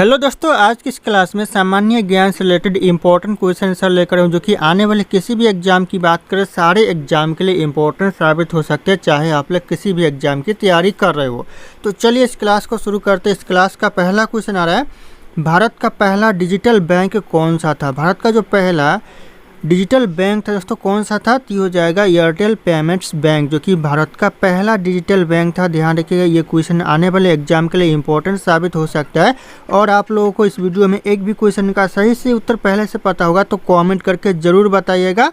Hello दोस्तों, आज की इस क्लास में सामान्य ज्ञान से रिलेटेड इंपॉर्टेंट क्वेश्चन आंसर लेकर हूँ, जो कि आने वाले किसी भी एग्जाम की बात करें सारे एग्जाम के लिए इंपॉर्टेंट साबित हो सकते हैं, चाहे आप लोग किसी भी एग्जाम की तैयारी कर रहे हो। तो चलिए इस क्लास को शुरू करते हैं। इस क्लास का पहला क्वेश्चन आ रहा है, भारत का पहला डिजिटल बैंक कौन सा था। भारत का जो पहला डिजिटल बैंक था दोस्तों कौन सा था, तो हो जाएगा एयरटेल पेमेंट्स बैंक, जो कि भारत का पहला डिजिटल बैंक था। ध्यान रखिएगा, ये क्वेश्चन आने वाले एग्जाम के लिए इंपॉर्टेंट साबित हो सकता है। और आप लोगों को इस वीडियो में एक भी क्वेश्चन का सही से उत्तर पहले से पता होगा तो कमेंट करके ज़रूर बताइएगा।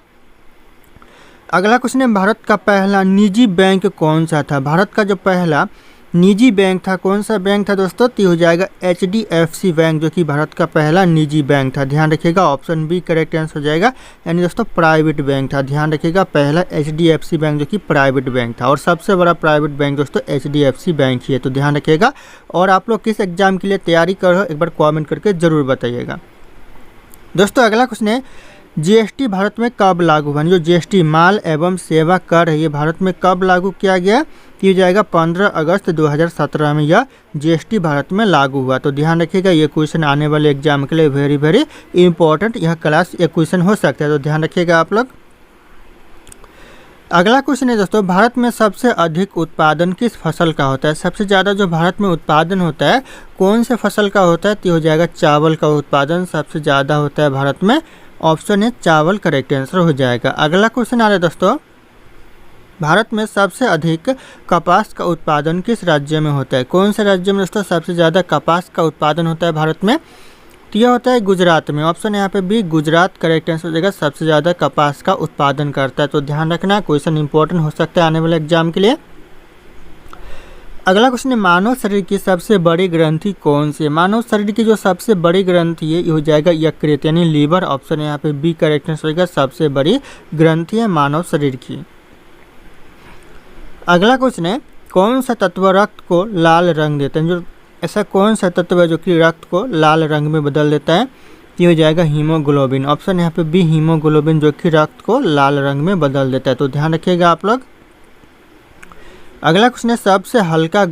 अगला क्वेश्चन है, भारत का पहला निजी बैंक कौन सा था। भारत का जो पहला निजी बैंक था कौन सा बैंक था दोस्तों, तो हो जाएगा HDFC बैंक, जो कि भारत का पहला निजी बैंक था। ध्यान रखिएगा, ऑप्शन बी करेक्ट आंसर हो जाएगा, यानी दोस्तों प्राइवेट बैंक था। ध्यान रखिएगा, पहला HDFC बैंक जो कि प्राइवेट बैंक था, और सबसे बड़ा प्राइवेट बैंक दोस्तों HDFC बैंक ही है। तो ध्यान रखिएगा। और आप लोग किस एग्जाम के लिए तैयारी कर रहे हो एक बार कॉमेंट करके ज़रूर बताइएगा। दोस्तों अगला क्वेश्चन है, GST भारत में कब लागू हुआ। जो GST माल एवं सेवा कर है, ये भारत में कब लागू किया गया, किया जाएगा 15 अगस्त 2017 में यह GST भारत में लागू हुआ। तो ध्यान रखिएगा, ये क्वेश्चन आने वाले एग्जाम के लिए वेरी वेरी इंपॉर्टेंट यह क्लास ये क्वेश्चन हो सकता है। तो ध्यान रखिएगा आप लोग। अगला क्वेश्चन है दोस्तों, भारत में सबसे अधिक उत्पादन किस फसल का होता है। सबसे ज़्यादा जो भारत में उत्पादन होता है कौन से फसल का होता है, तो हो जाएगा चावल का उत्पादन सबसे ज़्यादा होता है भारत में। ऑप्शन है चावल करेक्ट आंसर हो जाएगा। अगला क्वेश्चन आ रहा है दोस्तों, भारत में सबसे अधिक कपास का उत्पादन किस राज्य में होता है। कौन से राज्य में दोस्तों सबसे ज़्यादा कपास का उत्पादन होता है भारत में, तो यह होता है गुजरात में। ऑप्शन यहाँ पे बी गुजरात करेक्ट आंसर हो जाएगा, सबसे ज़्यादा कपास का उत्पादन करता है। तो ध्यान रखना, क्वेश्चन इंपॉर्टेंट हो सकता है आने वाले एग्जाम के लिए। अगला क्वेश्चन है, मानव शरीर की सबसे बड़ी ग्रंथि कौन सी है। मानव शरीर की जो सबसे बड़ी ग्रंथि है ये हो जाएगा यकृत यानी लीवर। ऑप्शन यहाँ पे बी करेक्ट आंसर होगा, सबसे बड़ी ग्रंथि है मानव शरीर की। अगला क्वेश्चन है, कौन सा तत्व रक्त को लाल रंग देता है। जो ऐसा कौन सा तत्व है जो कि रक्त को लाल रंग में बदल देता है, ये हो जाएगा हीमोग्लोबिन। ऑप्शन यहाँ पे बी हीमोग्लोबिन, जो कि रक्त को लाल रंग में बदल देता है। तो ध्यान रखिएगा आप लोग। अगला क्वेश्चन है, सबसे हल्का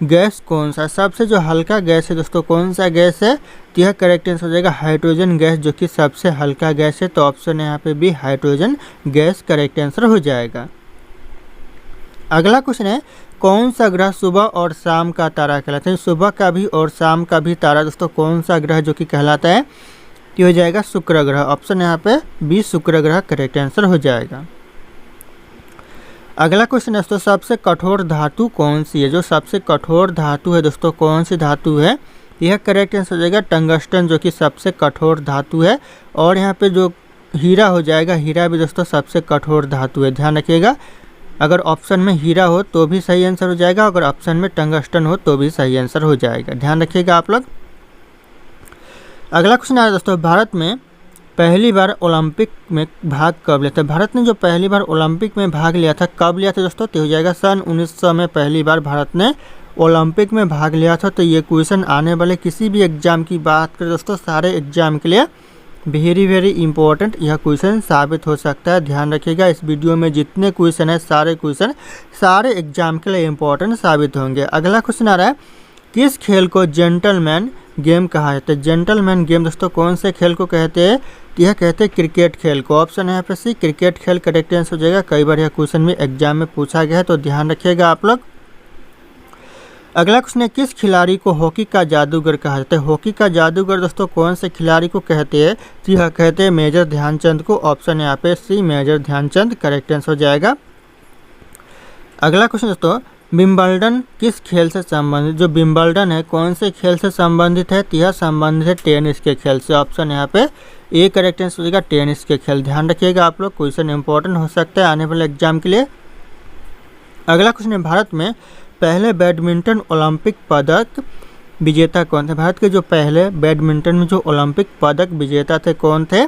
गैस कौन सा। सबसे जो हल्का गैस है दोस्तों कौन सा गैस है, तो यह करेक्ट आंसर हो जाएगा हाइड्रोजन गैस, जो कि सबसे हल्का गैस है। तो ऑप्शन है यहाँ पे भी हाइड्रोजन गैस करेक्ट आंसर हो जाएगा। अगला क्वेश्चन है, कौन सा ग्रह सुबह और शाम का तारा कहलाता है। सुबह का भी और शाम का भी तारा दोस्तों कौन सा ग्रह जो कि कहलाता है, तो हो जाएगा शुक्र ग्रह। ऑप्शन यहाँ पे बी शुक्र ग्रह करेक्ट आंसर हो जाएगा। अगला क्वेश्चन है दोस्तों, सबसे कठोर धातु कौन सी है। जो सबसे कठोर धातु है दोस्तों कौन सी धातु है, यह करेक्ट आंसर हो जाएगा टंगस्टन, जो कि सबसे कठोर धातु है। और यहाँ पे जो हीरा हो जाएगा, हीरा भी दोस्तों सबसे कठोर धातु है। ध्यान रखिएगा, अगर ऑप्शन में हीरा हो तो भी सही आंसर हो जाएगा, अगर ऑप्शन में टंगस्टन हो तो भी सही आंसर हो जाएगा। ध्यान रखिएगा आप लोग। अगला क्वेश्चन आ रहा है दोस्तों, भारत में पहली बार ओलंपिक में भाग कब लिया था। भारत ने जो पहली बार ओलंपिक में भाग लिया था कब लिया था दोस्तों, तो हो जाएगा सन 1900 में पहली बार भारत ने ओलंपिक में भाग लिया था। तो ये क्वेश्चन आने वाले किसी भी एग्जाम की बात करें दोस्तों सारे एग्जाम के लिए वेरी वेरी इंपॉर्टेंट यह क्वेश्चन साबित हो सकता है। ध्यान रखिएगा, इस वीडियो में जितने क्वेश्चन है सारे क्वेश्चन सारे एग्जाम के लिए इंपॉर्टेंट साबित होंगे। अगला क्वेश्चन आ रहा है, किस खेल को जेंटलमैन गेम कहा जाता है। जेंटलमैन गेम दोस्तों कौन से खेल को कहते हैं, यह कहते हैं क्रिकेट खेल को। ऑप्शन है यहाँ पे सी क्रिकेट खेल करेक्ट आंसर हो जाएगा। कई बार यह क्वेश्चन में एग्जाम में पूछा गया है, तो ध्यान रखिएगा आप लोग। अगला क्वेश्चन है, किस खिलाड़ी को हॉकी का जादूगर कहा जाता है। हॉकी का जादूगर दोस्तों कौन से खिलाड़ी को कहते हैं, तो यह कहते हैं मेजर ध्यानचंद को। ऑप्शन यहाँ पे C major Dhyanchand correct answer हो जाएगा। अगला क्वेश्चन दोस्तों, विंबलडन किस खेल से संबंधित। जो विंबलडन है कौन से खेल से संबंधित है, तो यह संबंधित है टेनिस के खेल से। ऑप्शन यहाँ पे ए करेक्ट आंसर हो जाएगा, टेनिस के खेल। ध्यान रखिएगा आप लोग, क्वेश्चन इंपॉर्टेंट हो सकता है आने वाले एग्जाम के लिए। अगला क्वेश्चन है, भारत में पहले बैडमिंटन ओलंपिक पदक विजेता कौन थे। भारत के जो पहले बैडमिंटन में जो ओलंपिक पदक विजेता थे कौन थे,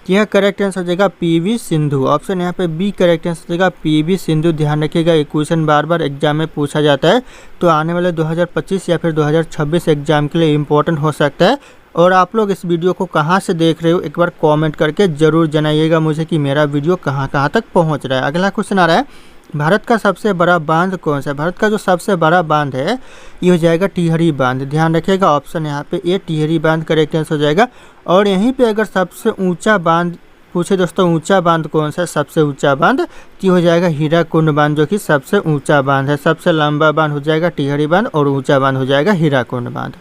यह करेक्ट आंसर हो जाएगा PV सिंधु। ऑप्शन यहाँ पे बी करेक्ट आंसर हो जाएगा PV सिंधु। ध्यान रखिएगा, ये क्वेश्चन बार बार एग्जाम में पूछा जाता है, तो आने वाले 2025 या फिर 2026 एग्जाम के लिए इंपॉर्टेंट हो सकता है। और आप लोग इस वीडियो को कहाँ से देख रहे हो एक बार कमेंट करके ज़रूर जनाइएगा मुझे कि मेरा वीडियो कहाँ कहाँ तक पहुँच रहा है। अगला क्वेश्चन आ रहा है, भारत का सबसे बड़ा बांध कौन सा है? भारत का जो सबसे बड़ा बांध है ये हो जाएगा टिहरी बांध। ध्यान रखिएगा, ऑप्शन यहाँ पे ए टिहरी बांध करेक्ट आंसर हो जाएगा। और यहीं पे अगर सबसे ऊंचा बांध पूछे दोस्तों, ऊंचा बांध कौन सा है, सबसे ऊंचा बांध, तो हो जाएगा हीराकुंड बांध, जो कि सबसे ऊंचा बांध है। सबसे लंबा बांध हो जाएगा टिहरी बांध और ऊंचा बांध हो जाएगा हीराकुंड बांध।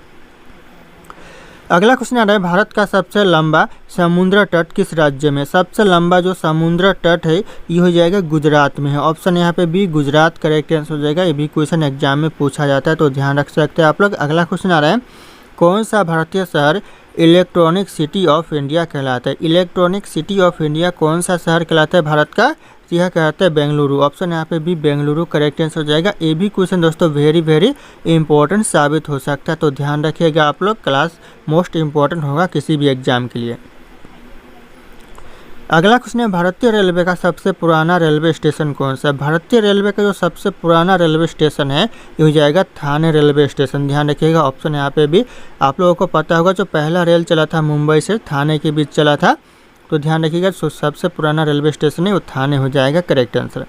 अगला क्वेश्चन आ रहा है, भारत का सबसे लंबा समुद्र तट किस राज्य में? सबसे लंबा जो समुद्र तट है ये हो जाएगा गुजरात में है। ऑप्शन यहाँ पे बी गुजरात करेक्ट आंसर हो जाएगा। ये भी क्वेश्चन एग्जाम में पूछा जाता है, तो ध्यान रख सकते हैं आप लोग। अगला क्वेश्चन आ रहा है, कौन सा भारतीय शहर इलेक्ट्रॉनिक सिटी ऑफ इंडिया कहलाता है? इलेक्ट्रॉनिक सिटी ऑफ इंडिया कौन सा शहर कहलाता है भारत का? यह कहता है बेंगलुरु। ऑप्शन यहाँ पे भी बेंगलुरु करेक्ट आंसर हो जाएगा। ये भी क्वेश्चन दोस्तों वेरी इंपॉर्टेंट साबित हो सकता है, तो ध्यान रखिएगा आप लोग, क्लास मोस्ट इंपॉर्टेंट होगा किसी भी एग्जाम के लिए। अगला क्वेश्चन है, भारतीय रेलवे का सबसे पुराना रेलवे स्टेशन कौन सा है? भारतीय रेलवे का जो सबसे पुराना रेलवे स्टेशन है ये हो जाएगा थाने रेलवे स्टेशन। ध्यान रखिएगा, ऑप्शन यहाँ पे भी आप लोगों को पता होगा, जो पहला रेल चला था मुंबई से थाने के बीच चला था, तो ध्यान रखिएगा सबसे पुराना रेलवे स्टेशन है वो थाने हो जाएगा करेक्ट आंसर।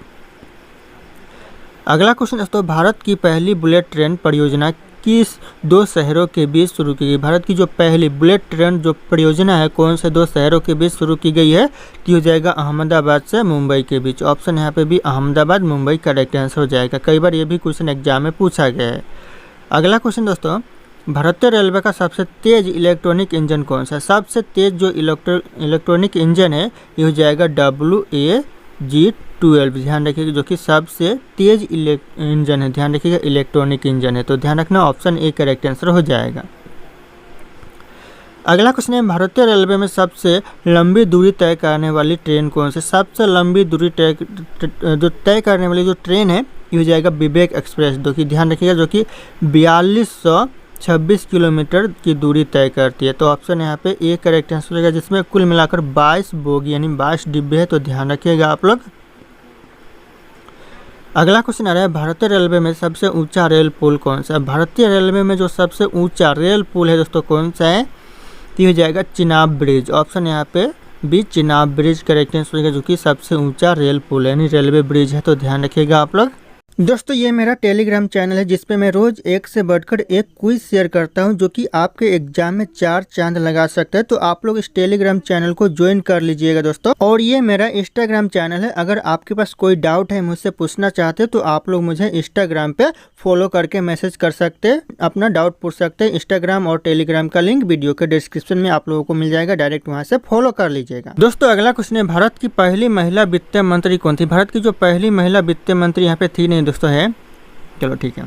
अगला क्वेश्चन दोस्तों, भारत की पहली बुलेट ट्रेन परियोजना किस दो शहरों के बीच शुरू की गई? भारत की जो पहली बुलेट ट्रेन जो परियोजना है कौन से दो शहरों के बीच शुरू की गई है? तो हो जाएगा अहमदाबाद से मुंबई के बीच। ऑप्शन यहाँ पे भी अहमदाबाद मुंबई करेक्ट आंसर हो जाएगा। कई बार ये भी क्वेश्चन एग्जाम में पूछा गया है। अगला क्वेश्चन दोस्तों, भारतीय रेलवे का सबसे तेज इलेक्ट्रॉनिक इंजन कौन सा है? सबसे तेज जो इलेक्ट्रॉनिक इंजन है ये हो जाएगा WAG-12। ध्यान रखिएगा, जो कि सबसे तेज इंजन है। ध्यान रखिएगा इलेक्ट्रॉनिक इंजन है, तो ध्यान रखना ऑप्शन ए करेक्ट आंसर हो जाएगा। अगला क्वेश्चन है, भारतीय रेलवे में सबसे लंबी दूरी तय करने वाली ट्रेन कौन सी? सबसे लंबी दूरी तय करने वाली जो ट्रेन है ये हो जाएगा विवेक एक्सप्रेस, जो कि ध्यान रखिएगा जो कि 4226 किलोमीटर की दूरी तय करती है। तो ऑप्शन यहाँ पे ए करेक्ट आंसर होगा, जिसमें कुल मिलाकर 22 बोगी यानी 22 डिब्बे है, तो ध्यान रखिएगा आप लोग। अगला क्वेश्चन आ रहा है, भारतीय रेलवे में सबसे ऊंचा रेल पुल कौन सा है? भारतीय रेलवे में जो सबसे ऊंचा रेल पुल है दोस्तों कौन सा है? तो हो जाएगा चिनाब ब्रिज। ऑप्शन यहाँ पे B Chenab bridge correct answer होगा, जो कि सबसे ऊंचा रेल पुल है यानी रेलवे ब्रिज है, तो ध्यान रखिएगा आप लोग। दोस्तों ये मेरा टेलीग्राम चैनल है जिसपे मैं रोज एक से बढ़कर एक क्विज शेयर करता हूं, जो कि आपके एग्जाम में 4 चांद लगा सकता है। तो आप लोग इस टेलीग्राम चैनल को ज्वाइन कर लीजिएगा दोस्तों। और ये मेरा इंस्टाग्राम चैनल है, अगर आपके पास कोई डाउट है मुझसे पूछना चाहते हैं तो आप लोग मुझे इंस्टाग्राम पे फॉलो करके मैसेज कर सकते हैं, अपना डाउट पूछ सकते हैं। इंस्टाग्राम और टेलीग्राम का लिंक वीडियो के डिस्क्रिप्शन में आप लोगों को मिल जाएगा, डायरेक्ट वहाँ से फॉलो कर लीजिएगा। दोस्तों अगला क्वेश्चन है, भारत की पहली महिला वित्त मंत्री कौन थी? भारत की जो पहली महिला वित्त मंत्री यहाँ पे थी नहीं दोस्तों है, चलो ठीक है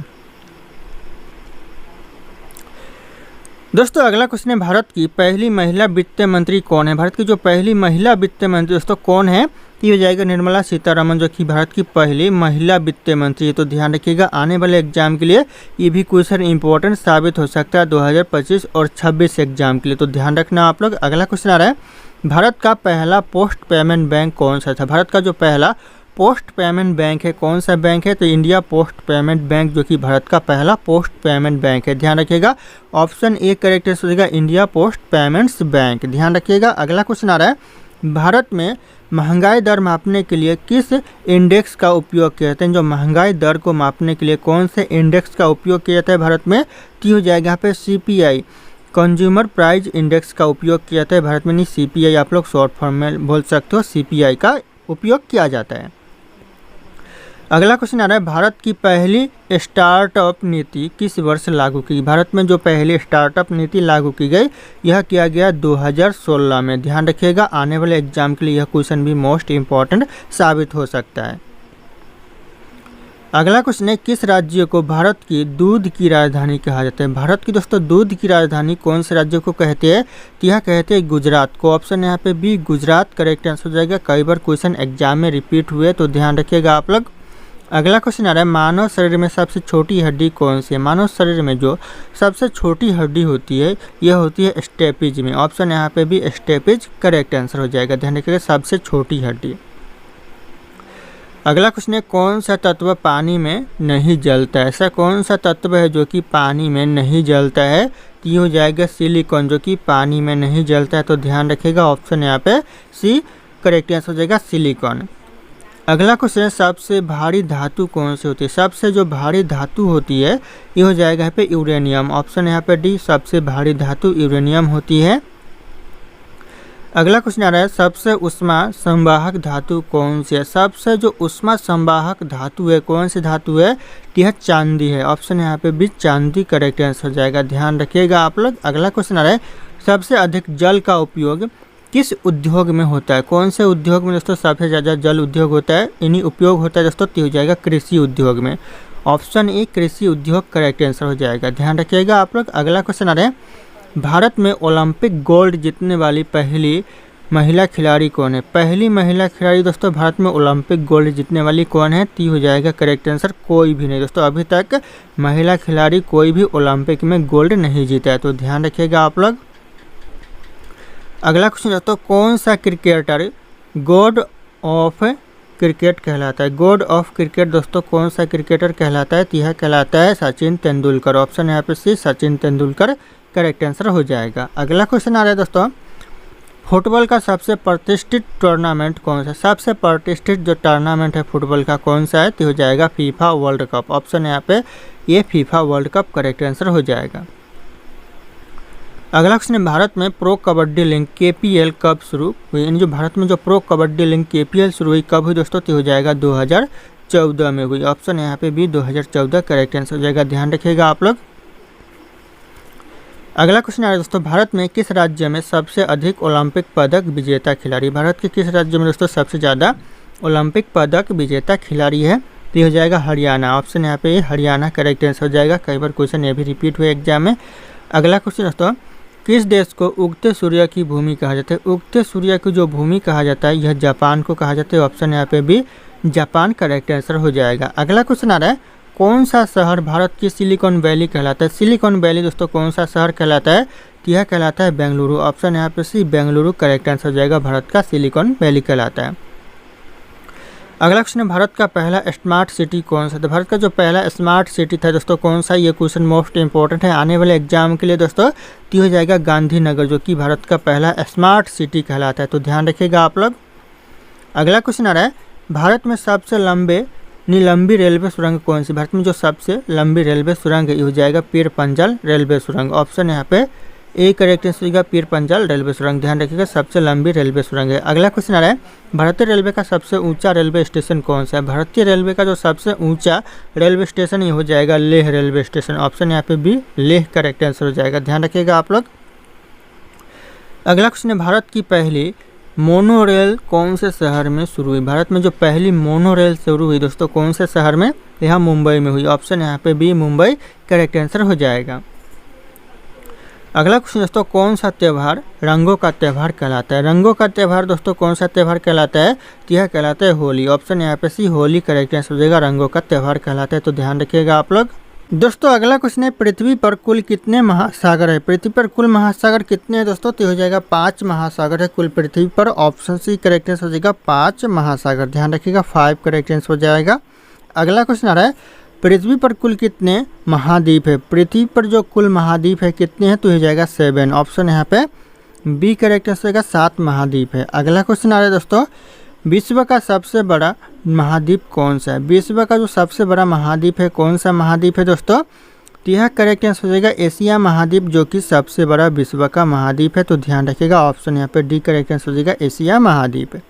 दोस्तों। अगला क्वेश्चन है, भारत की पहली महिला वित्त मंत्री कौन है? भारत की जो पहली महिला वित्त मंत्री दोस्तों कौन है? ये हो जाएगा निर्मला सीतारमण, जो कि भारत की पहली महिला वित्त मंत्री है। तो ध्यान रखिएगा, आने वाले एग्जाम के लिए ये भी क्वेश्चन इंपॉर्टेंट साबित हो सकता है 2025 और 26 एग्जाम के लिए, तो ध्यान रखना आप लोग। अगला क्वेश्चन आ रहा है, भारत का पहला पोस्ट पेमेंट बैंक कौन सा था? भारत का जो पहला पोस्ट पेमेंट बैंक है कौन सा बैंक है? तो इंडिया पोस्ट पेमेंट बैंक, जो कि भारत का पहला पोस्ट पेमेंट बैंक है। ध्यान रखिएगा, ऑप्शन ए करेक्ट आंसर होगा इंडिया पोस्ट पेमेंट्स बैंक। ध्यान रखिएगा। अगला क्वेश्चन आ रहा है, भारत में महंगाई दर मापने के लिए किस इंडेक्स का उपयोग किया जाता है? जो महंगाई दर को मापने के लिए कौन से इंडेक्स का उपयोग किया जाता है भारत में? तो हो जाएगा यहाँ पे CPI कंज्यूमर प्राइस इंडेक्स का उपयोग किया जाता है भारत में। नहीं CPI आप लोग शॉर्ट फॉर्म में बोल सकते हो, CPI का उपयोग किया जाता है। अगला क्वेश्चन आ रहा है, भारत की पहली स्टार्टअप नीति किस वर्ष लागू की? भारत में जो पहली स्टार्टअप नीति लागू की गई यह किया गया 2016 में। ध्यान रखिएगा, आने वाले एग्जाम के लिए यह क्वेश्चन भी मोस्ट इम्पॉर्टेंट साबित हो सकता है। अगला क्वेश्चन है, किस राज्य को भारत की दूध की राजधानी कहा जाता है? भारत की दोस्तों दूध की राजधानी कौन से राज्य को कहते हैं? तो यह कहते हैं गुजरात को। ऑप्शन यहाँ पे भी गुजरात करेक्ट आंसर हो जाएगा। कई बार क्वेश्चन एग्जाम में रिपीट हुए, तो ध्यान रखिएगा आप लोग। अगला क्वेश्चन आ रहा है, मानव शरीर में सबसे छोटी हड्डी कौन सी है? मानव शरीर में जो सबसे छोटी हड्डी होती है यह होती है स्टेपिज में। ऑप्शन यहाँ पे भी स्टेपिज करेक्ट आंसर हो जाएगा। ध्यान रखिएगा, सबसे छोटी हड्डी। अगला क्वेश्चन है, कौन सा तत्व पानी में नहीं जलता है? ऐसा कौन सा तत्व है जो कि पानी में नहीं जलता है? तो ये हो जाएगा सिलिकॉन, जो कि पानी में नहीं जलता है। तो ध्यान रखिएगा, ऑप्शन यहाँ पे सी करेक्ट आंसर हो जाएगा सिलिकॉन। अगला क्वेश्चन है सबसे भारी धातु कौन सी होती है। सबसे जो भारी धातु होती है ये हो जाएगा यहाँ पे यूरेनियम। ऑप्शन यहाँ पे डी, सबसे भारी धातु यूरेनियम होती है। अगला क्वेश्चन आ रहा है सबसे उष्मा संवाहक धातु कौन सी है। सबसे जो उष्मा संवाहक धातु है कौन सी धातु है, यह चांदी है। ऑप्शन यहाँ पे बी, चांदी करेक्ट आंसर हो जाएगा, ध्यान रखिएगा आप लोग। अगला क्वेश्चन आ रहा है सबसे अधिक जल का उपयोग किस उद्योग में होता है। कौन से उद्योग में दोस्तों सबसे ज़्यादा जल उद्योग होता है, इन्हीं उपयोग होता है दोस्तों, तो हो जाएगा कृषि उद्योग में। ऑप्शन ए, कृषि उद्योग करेक्ट आंसर हो जाएगा, ध्यान रखिएगा आप लोग। अगला क्वेश्चन आ रहा है भारत में ओलंपिक गोल्ड जीतने वाली पहली महिला खिलाड़ी कौन है। पहली महिला खिलाड़ी दोस्तों भारत में ओलंपिक गोल्ड जीतने वाली कौन है, ती हो जाएगा करेक्ट आंसर कोई भी नहीं दोस्तों। अभी तक महिला खिलाड़ी कोई भी ओलंपिक में गोल्ड नहीं जीता है, तो ध्यान रखिएगा आप लोग। अगला क्वेश्चन दोस्तों कौन सा क्रिकेटर गॉड ऑफ क्रिकेट कहलाता है। गॉड ऑफ क्रिकेट दोस्तों कौन सा क्रिकेटर कहलाता है, यह कहलाता है सचिन तेंदुलकर। ऑप्शन यहाँ पे सी, सचिन तेंदुलकर करेक्ट आंसर हो जाएगा। अगला क्वेश्चन आ रहा है दोस्तों फुटबॉल का सबसे प्रतिष्ठित टूर्नामेंट कौन सा। सबसे प्रतिष्ठित जो टूर्नामेंट है फुटबॉल का कौन सा है, तो हो जाएगा फीफा वर्ल्ड कप। ऑप्शन यहाँ पे ये FIFA world cup correct answer हो जाएगा। अगला क्वेश्चन है भारत में प्रो कबड्डी लीग KPL कब शुरू हुई। जो भारत में जो प्रो कबड्डी लीग KPL शुरू हुई कब हुई दोस्तों, तो हो जाएगा 2014 में हुई। ऑप्शन यहाँ पे भी 2014 करेक्ट आंसर हो जाएगा, ध्यान रखिएगा आप लोग। अगला क्वेश्चन आ रहा है दोस्तों भारत में किस राज्य में सबसे अधिक ओलंपिक पदक विजेता खिलाड़ी। भारत के किस राज्य में दोस्तों सबसे ज़्यादा ओलंपिक पदक विजेता खिलाड़ी है, तो ये हो जाएगा हरियाणा। ऑप्शन यहाँ पे हरियाणा करेक्ट आंसर हो जाएगा, कई बार क्वेश्चन ये भी रिपीट हुए एग्जाम में। अगला क्वेश्चन दोस्तों किस देश को उगते सूर्य की भूमि कहा जाता है। उगते सूर्य की जो भूमि कहा जाता है यह जापान को कहा जाता है। ऑप्शन यहाँ पे भी जापान करेक्ट आंसर हो जाएगा। अगला क्वेश्चन आ रहा है कौन सा शहर भारत की सिलिकॉन वैली कहलाता है। सिलिकॉन वैली दोस्तों कौन सा शहर कहलाता है, तो यह कहलाता है बेंगलुरु। ऑप्शन यहाँ पे सी, बेंगलुरु करेक्ट आंसर हो जाएगा, भारत का सिलिकॉन वैली कहलाता है। अगला क्वेश्चन है भारत का पहला स्मार्ट सिटी कौन सा था। भारत का जो पहला स्मार्ट सिटी था दोस्तों कौन सा, ये क्वेश्चन मोस्ट इंपॉर्टेंट है आने वाले एग्जाम के लिए दोस्तों, तो हो जाएगा गांधीनगर, जो कि भारत का पहला स्मार्ट सिटी कहलाता है, तो ध्यान रखिएगा आप लोग। अगला क्वेश्चन आ रहा है भारत में सबसे लंबी रेलवे सुरंग कौन सी। भारत में जो सबसे लंबी रेलवे सुरंग है ये हो जाएगा पीर पंजाल रेलवे सुरंग। ऑप्शन यहाँ पे ए करेक्ट आंसर होगा, पीर पंजाल रेलवे सुरंग, ध्यान रखिएगा सबसे लंबी रेलवे सुरंग है। अगला क्वेश्चन आ रहा है भारतीय रेलवे का सबसे ऊंचा रेलवे स्टेशन कौन सा है। भारतीय रेलवे का जो सबसे ऊंचा रेलवे स्टेशन ये हो जाएगा लेह रेलवे स्टेशन। ऑप्शन यहाँ पे भी लेह करेक्ट आंसर हो जाएगा, ध्यान रखिएगा आप लोग। अगला क्वेश्चन है भारत की पहली मोनोरेल कौन से शहर में शुरू हुई। भारत में जो पहली मोनोरेल शुरू हुई दोस्तों कौन से शहर में, यह मुंबई में हुई। ऑप्शन यहाँ पे बी, मुंबई करेक्ट आंसर हो जाएगा। अगला क्वेश्चन दोस्तों कौन सा त्यौहार रंगों का त्यौहार कहलाता है। रंगों का त्यौहार दोस्तों कौन सा त्यौहार कहलाता है, तो यह कहलाता है होली। ऑप्शन यहाँ पे सी, होली करेक्ट आंसर हो जाएगा, रंगों का त्यौहार कहलाता है, तो ध्यान रखिएगा आप लोग। दोस्तों अगला क्वेश्चन है पृथ्वी पर कुल कितने महासागर है। पृथ्वी पर कुल महासागर कितने हैं दोस्तों, तो हो जाएगा 5 महासागर है कुल पृथ्वी पर। ऑप्शन सी करेक्ट आंसर हो जाएगा 5 महासागर, ध्यान रखिएगा 5 करेक्ट आंसर हो जाएगा। अगला क्वेश्चन आ रहा है पृथ्वी पर कुल कितने महाद्वीप है। पृथ्वी पर जो कुल महाद्वीप है कितने हैं, तो हो जाएगा 7। ऑप्शन यहाँ पे बी करेक्ट आंसर होगा, 7 महाद्वीप है। अगला क्वेश्चन आ रहा है दोस्तों विश्व का सबसे बड़ा महाद्वीप कौन सा है। विश्व का जो सबसे बड़ा महाद्वीप है कौन सा महाद्वीप है दोस्तों, तो यह करेक्ट आंसर हो जाएगा एशिया महाद्वीप, जो कि सबसे बड़ा विश्व का महाद्वीप है, तो ध्यान रखिएगा ऑप्शन यहाँ पे डी करेक्ट आंसर हो जाएगा, एशिया महाद्वीप है।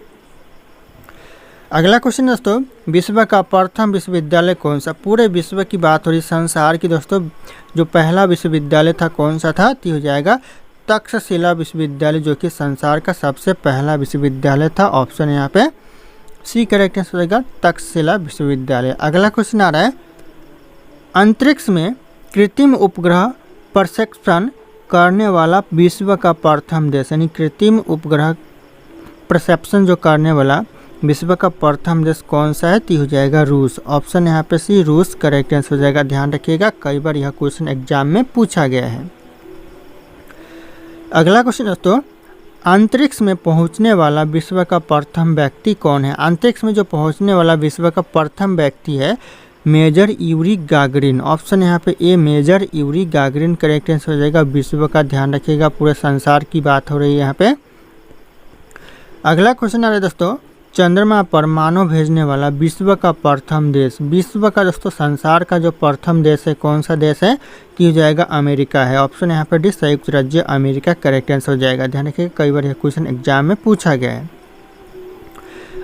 अगला क्वेश्चन दोस्तों विश्व का प्रथम विश्वविद्यालय कौन सा। पूरे विश्व की बात हो रही, संसार की दोस्तों जो पहला विश्वविद्यालय था कौन सा था, तो हो जाएगा तक्षशिला विश्वविद्यालय, जो कि संसार का सबसे पहला विश्वविद्यालय था। ऑप्शन यहाँ पे सी करेक्ट आंसर हो जाएगा, तक्षशिला विश्वविद्यालय। अगला क्वेश्चन आ रहा है अंतरिक्ष में कृत्रिम उपग्रह प्रक्षेपण करने वाला विश्व का प्रथम देश, यानी कृत्रिम उपग्रह प्रक्षेपण जो करने वाला विश्व का प्रथम देश कौन सा है, तो हो जाएगा रूस। ऑप्शन यहाँ पे सी, रूस करेक्ट आंसर हो जाएगा, ध्यान रखिएगा कई बार यह क्वेश्चन एग्जाम में पूछा गया है। अगला क्वेश्चन दोस्तों अंतरिक्ष में पहुंचने वाला विश्व का प्रथम व्यक्ति कौन है। अंतरिक्ष में जो पहुंचने वाला विश्व का प्रथम व्यक्ति है मेजर यूरी गागरिन। ऑप्शन यहाँ पे A, major Yuri Gagarin correct answer हो जाएगा, विश्व का, ध्यान रखिएगा पूरे संसार की बात हो रही है यहाँ पे। अगला क्वेश्चन आ रहा है दोस्तों चंद्रमा पर मानव भेजने वाला विश्व का प्रथम देश, विश्व का दोस्तों संसार का जो प्रथम देश है कौन सा देश है, कि हो जाएगा अमेरिका है। ऑप्शन यहाँ पर डी संयुक्त राज्य अमेरिका करेक्ट आंसर हो जाएगा। ध्यान रखिएगा कई बार यह क्वेश्चन एग्जाम में पूछा गया है।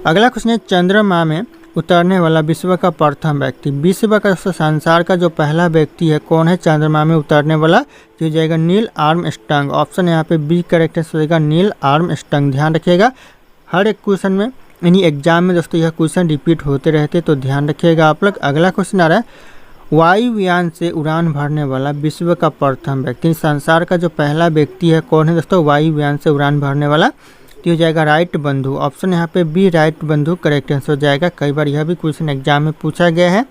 अगला क्वेश्चन है चंद्रमा में उतरने वाला विश्व का प्रथम व्यक्ति, विश्व का दोस्तों संसार का जो पहला व्यक्ति है कौन है चंद्रमा में उतरने वाला, जो हो जाएगा नील आर्मस्ट्रांग। ऑप्शन यहाँ पे बी करेक्ट आंसर हो जाएगा नील आर्मस्ट्रांग। ध्यान रखिएगा हर एक क्वेश्चन में यानी एग्जाम में दोस्तों यह क्वेश्चन रिपीट होते रहते, तो ध्यान रखिएगा आप लोग। अगला क्वेश्चन आ रहा है वायुयान से उड़ान भरने वाला विश्व का प्रथम व्यक्ति, संसार का जो पहला व्यक्ति है कौन है दोस्तों वायुयान से उड़ान भरने वाला, तो हो जाएगा राइट बंधु। ऑप्शन यहाँ पे बी राइट बंधु करेक्ट आंसर हो जाएगा। कई बार यह भी क्वेश्चन एग्जाम में पूछा गया है।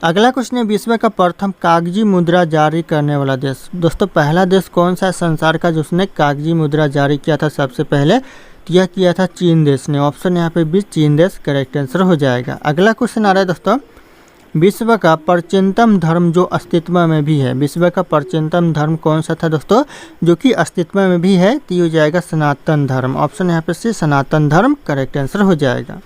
अगला क्वेश्चन है विश्व का प्रथम कागजी मुद्रा जारी करने वाला देश, दोस्तों पहला देश कौन सा है संसार का जिसने कागजी मुद्रा जारी किया था सबसे पहले, तो यह किया था चीन देश ने। ऑप्शन यहाँ पे भी चीन देश करेक्ट आंसर हो जाएगा। अगला क्वेश्चन आ रहा है दोस्तों विश्व का प्राचीनतम धर्म जो अस्तित्व में भी है, विश्व का प्राचीनतम धर्म कौन सा था दोस्तों जो कि अस्तित्व में भी है, तो हो जाएगा सनातन धर्म। ऑप्शन यहाँ पे सी सनातन धर्म करेक्ट आंसर हो जाएगा।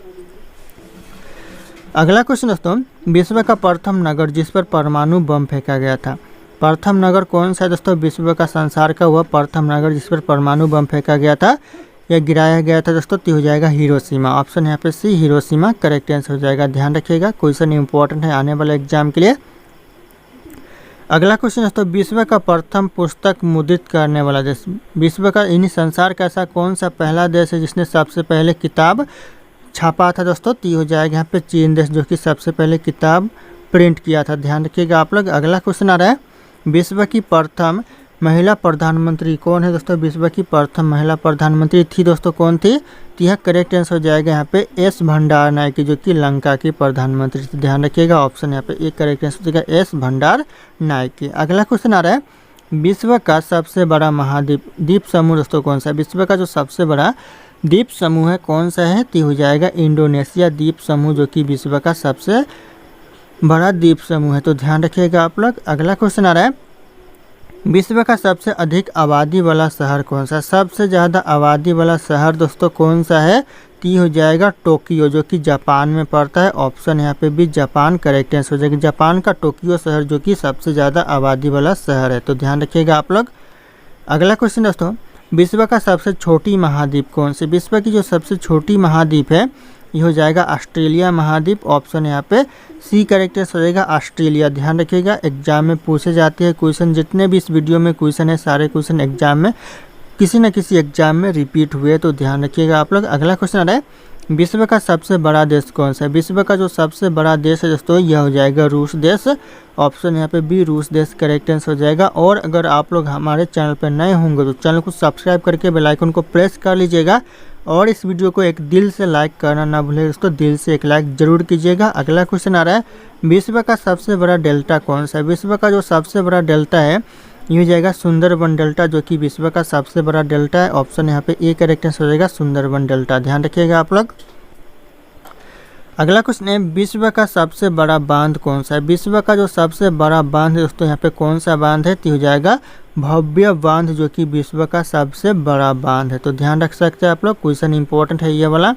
अगला क्वेश्चन दोस्तों विश्व का प्रथम नगर जिस पर परमाणु बम फेंका गया था, प्रथम नगर कौन सा है दोस्तों विश्व का संसार का वह प्रथम नगर जिस पर परमाणु बम फेंका गया था या गिराया गया था दोस्तों, तो हो जाएगा हिरोशिमा। ऑप्शन यहाँ पे सी हिरोशिमा करेक्ट आंसर हो जाएगा। ध्यान रखिएगा क्वेश्चन इंपॉर्टेंट है आने वाले एग्जाम के लिए। अगला क्वेश्चन दोस्तों विश्व का प्रथम पुस्तक मुद्रित करने वाला देश, विश्व का यानी संसार का ऐसा कौन सा पहला देश है जिसने सबसे पहले किताब छापा था दोस्तों, तो हो जाएगा यहाँ पे चीन देश जो कि सबसे पहले किताब प्रिंट किया था। ध्यान रखिएगा आप लोग। अगला क्वेश्चन आ रहा है विश्व की प्रथम महिला प्रधानमंत्री कौन है दोस्तों, विश्व की प्रथम महिला प्रधानमंत्री थी दोस्तों कौन थी, तो यह करेक्ट आंसर हो जाएगा यहाँ पे एस भंडार नायकी जो कि लंका की प्रधानमंत्री थी। ध्यान रखिएगा ऑप्शन यहाँ पे एक करेक्ट आंसर हो जाएगा एस भंडार नायकी। अगला क्वेश्चन आ रहा है विश्व का सबसे बड़ा महाद्वीप द्वीप समूह दोस्तों कौन सा है, विश्व का जो सबसे बड़ा द्वीप समूह है कौन सा है, तो हो जाएगा इंडोनेशिया द्वीप समूह जो कि विश्व का सबसे बड़ा द्वीप समूह है, तो ध्यान रखिएगा आप लोग। अगला क्वेश्चन आ रहा है विश्व का सबसे अधिक आबादी वाला शहर कौन सा है, सबसे ज़्यादा आबादी वाला शहर दोस्तों कौन सा है, तो हो जाएगा टोक्यो जो कि जापान में पड़ता है। ऑप्शन यहाँ पे भी जापान करेक्ट आंसर हो जाएगा। जापान का टोक्यो शहर जो कि सबसे ज़्यादा आबादी वाला शहर है, तो ध्यान रखिएगा आप लोग। अगला क्वेश्चन दोस्तों विश्व का सबसे छोटी महाद्वीप कौन सी, विश्व की जो सबसे छोटी महाद्वीप है ये हो जाएगा ऑस्ट्रेलिया महाद्वीप। ऑप्शन यहाँ पे सी करेक्ट आंसर हो जाएगा ऑस्ट्रेलिया। ध्यान रखिएगा एग्जाम में पूछे जाते हैं क्वेश्चन, जितने भी इस वीडियो में क्वेश्चन है सारे क्वेश्चन एग्जाम में किसी न किसी एग्जाम में रिपीट हुए, तो ध्यान रखिएगा आप लोग। अगला क्वेश्चन आ रहा है विश्व का सबसे बड़ा देश कौन सा है, विश्व का जो सबसे बड़ा देश है दोस्तों यह हो जाएगा रूस देश। ऑप्शन यहाँ पे बी रूस देश करेक्ट आंसर हो जाएगा। और अगर आप लोग हमारे चैनल पर नए होंगे तो चैनल को सब्सक्राइब करके बेल आइकन को प्रेस कर लीजिएगा और इस वीडियो को एक दिल से लाइक करना ना भूलें दोस्तों, दिल से एक लाइक जरूर कीजिएगा। अगला क्वेश्चन आ रहा है विश्व का सबसे बड़ा डेल्टा कौन सा है, विश्व का जो सबसे बड़ा डेल्टा है ये हो जाएगा सुंदरबन डेल्टा जो कि विश्व का सबसे बड़ा डेल्टा है। ऑप्शन यहाँ पे ए करेक्ट आंसर हो जाएगा सुंदरबन डेल्टा। ध्यान रखिएगा आप लोग। अगला क्वेश्चन है विश्व का सबसे बड़ा बांध कौन सा है, विश्व का जो सबसे बड़ा बांध है दोस्तों यहाँ पे कौन सा बांध है, तो हो जाएगा भव्य बांध जो कि विश्व का सबसे बड़ा बांध है, तो ध्यान रख सकते हैं आप लोग। क्वेश्चन इंपॉर्टेंट है ये वाला।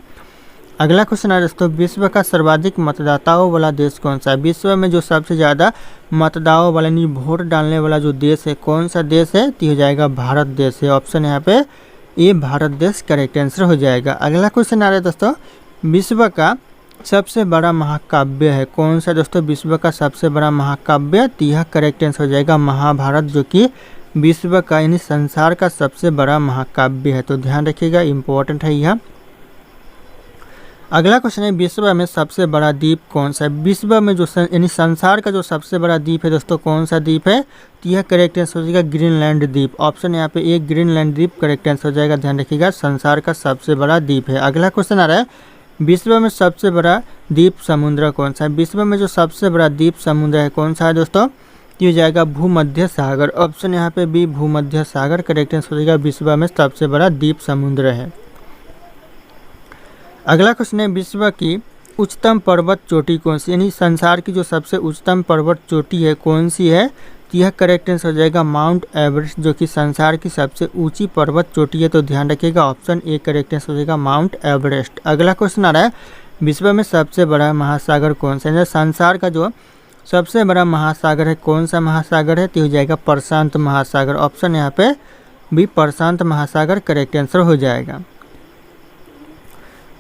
अगला क्वेश्चन है दोस्तों विश्व का सर्वाधिक मतदाताओं वाला देश कौन सा है, विश्व में जो सबसे ज़्यादा मतदाताओं वाला यानी वोट डालने वाला जो देश है कौन सा देश है, तो हो जाएगा भारत देश है। ऑप्शन यहाँ पे ये भारत देश करेक्ट आंसर हो जाएगा। अगला क्वेश्चन आ रहा है दोस्तों विश्व का सबसे बड़ा महाकाव्य है कौन सा दोस्तों, विश्व का सबसे बड़ा महाकाव्य, तो यह करेक्ट आंसर हो जाएगा महाभारत जो कि विश्व का यानी संसार का सबसे बड़ा महाकाव्य है, तो ध्यान रखिएगा इंपॉर्टेंट है यह। अगला क्वेश्चन है विश्व में सबसे बड़ा द्वीप कौन सा है, विश्व में जो यानी संसार का जो सबसे बड़ा द्वीप है दोस्तों कौन सा द्वीप है, तो यह करेक्ट आंसर हो जाएगा ग्रीनलैंड द्वीप। ऑप्शन यहाँ पे एक ग्रीनलैंड द्वीप करेक्ट आंसर हो जाएगा। ध्यान रखिएगा संसार का सबसे बड़ा द्वीप है। अगला क्वेश्चन आ रहा है विश्व में सबसे बड़ा द्वीप समुद्र कौन सा है, विश्व में जो सबसे बड़ा द्वीप समुद्र है कौन सा है दोस्तों, ये हो जाएगा भूमध्य सागर। ऑप्शन यहाँ पे बी भूमध्य सागर करेक्ट आंसर हो जाएगा। विश्व में सबसे बड़ा द्वीप समुद्र है। अगला क्वेश्चन है विश्व की उच्चतम पर्वत चोटी कौन सी, यानी संसार की जो सबसे उच्चतम पर्वत चोटी है कौन सी है, तो यह करेक्ट आंसर हो जाएगा माउंट एवरेस्ट, जो कि संसार की सबसे ऊंची पर्वत चोटी है। तो ध्यान रखिएगा ऑप्शन ए करेक्ट आंसर हो जाएगा माउंट एवरेस्ट। अगला क्वेश्चन आ रहा है, विश्व में सबसे बड़ा महासागर कौन सा है? संसार का जो सबसे बड़ा महासागर है कौन सा महासागर है? तो हो जाएगा प्रशांत महासागर। ऑप्शन यहाँ पे भी प्रशांत महासागर करेक्ट आंसर हो जाएगा।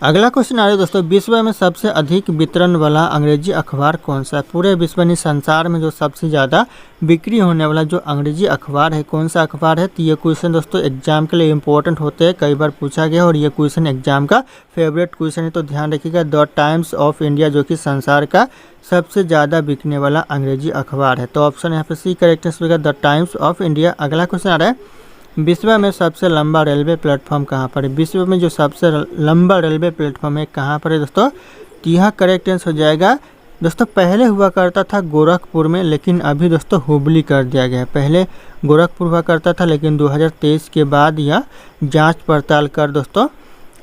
अगला क्वेश्चन आ रहा है दोस्तों, विश्व में सबसे अधिक वितरण वाला अंग्रेजी अखबार कौन सा है? पूरे विश्व में संसार में जो सबसे ज़्यादा बिक्री होने वाला जो अंग्रेजी अखबार है कौन सा अखबार है? तो ये क्वेश्चन दोस्तों एग्जाम के लिए इंपॉर्टेंट होते हैं, कई बार पूछा गया और ये क्वेश्चन एग्जाम का फेवरेट क्वेश्चन है। तो ध्यान रखिएगा द टाइम्स ऑफ इंडिया, जो कि संसार का सबसे ज़्यादा बिकने वाला अंग्रेजी अखबार है। तो ऑप्शन यहाँ पे सी करेक्ट आंसर होगा द टाइम्स ऑफ इंडिया। अगला क्वेश्चन आ रहा है, विश्व में सबसे लंबा रेलवे प्लेटफॉर्म कहाँ पर है? विश्व में जो सबसे लंबा रेलवे प्लेटफॉर्म है कहाँ पर है दोस्तों? तो यह करेक्ट आंसर हो जाएगा दोस्तों, पहले हुआ करता था गोरखपुर में, लेकिन अभी दोस्तों हुबली कर दिया गया है। पहले गोरखपुर हुआ करता था, लेकिन 2023 के बाद यह जांच पड़ताल कर दोस्तों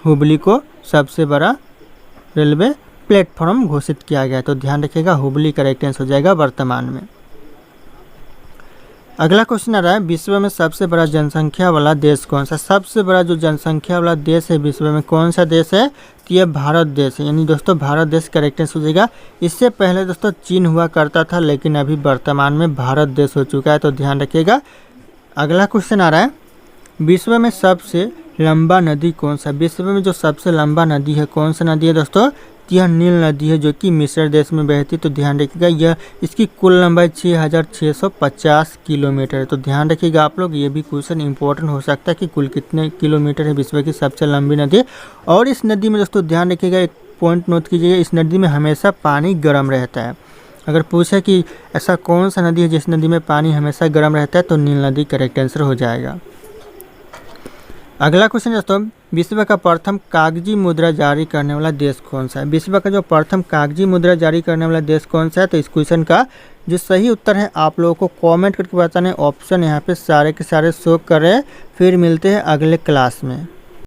हुबली को सबसे बड़ा रेलवे प्लेटफॉर्म घोषित किया गया। तो ध्यान रखिएगा हुबली करेक्ट आंसर हो जाएगा वर्तमान में। अगला क्वेश्चन आ रहा है, विश्व में सबसे बड़ा जनसंख्या वाला देश कौन सा? सबसे बड़ा जो जनसंख्या वाला देश है विश्व में कौन सा देश है? तो यह भारत देश है, यानी दोस्तों भारत देश करेक्ट आंसर हो जाएगा। इससे पहले दोस्तों चीन हुआ करता था, लेकिन अभी वर्तमान में भारत देश हो चुका है। तो ध्यान रखिएगा। अगला क्वेश्चन आ रहा है, विश्व में सबसे लंबा नदी कौन सा? विश्व में जो सबसे लंबा नदी है कौन सा नदी है दोस्तों? यह नील नदी है, जो कि मिस्र देश में बहती। तो ध्यान रखिएगा यह इसकी कुल लंबाई 6650 किलोमीटर है। तो ध्यान रखिएगा आप लोग, ये भी क्वेश्चन इंपॉर्टेंट हो सकता है कि कुल कितने किलोमीटर है विश्व की सबसे लंबी नदी। और इस नदी में दोस्तों ध्यान रखिएगा, एक पॉइंट नोट कीजिएगा, इस नदी में हमेशा पानी गर्म रहता है। अगर पूछे कि ऐसा कौन सा नदी है जिस नदी में पानी हमेशा गर्म रहता है, तो नील नदी करेक्ट आंसर हो जाएगा। अगला क्वेश्चन दोस्तों, विश्व का प्रथम कागजी मुद्रा जारी करने वाला देश कौन सा है? विश्व का जो प्रथम कागजी मुद्रा जारी करने वाला देश कौन सा है? तो इस क्वेश्चन का जो सही उत्तर है आप लोगों को कमेंट करके बताना है। ऑप्शन यहाँ पे सारे के सारे शो कर रहे हैं। फिर मिलते हैं अगले क्लास में।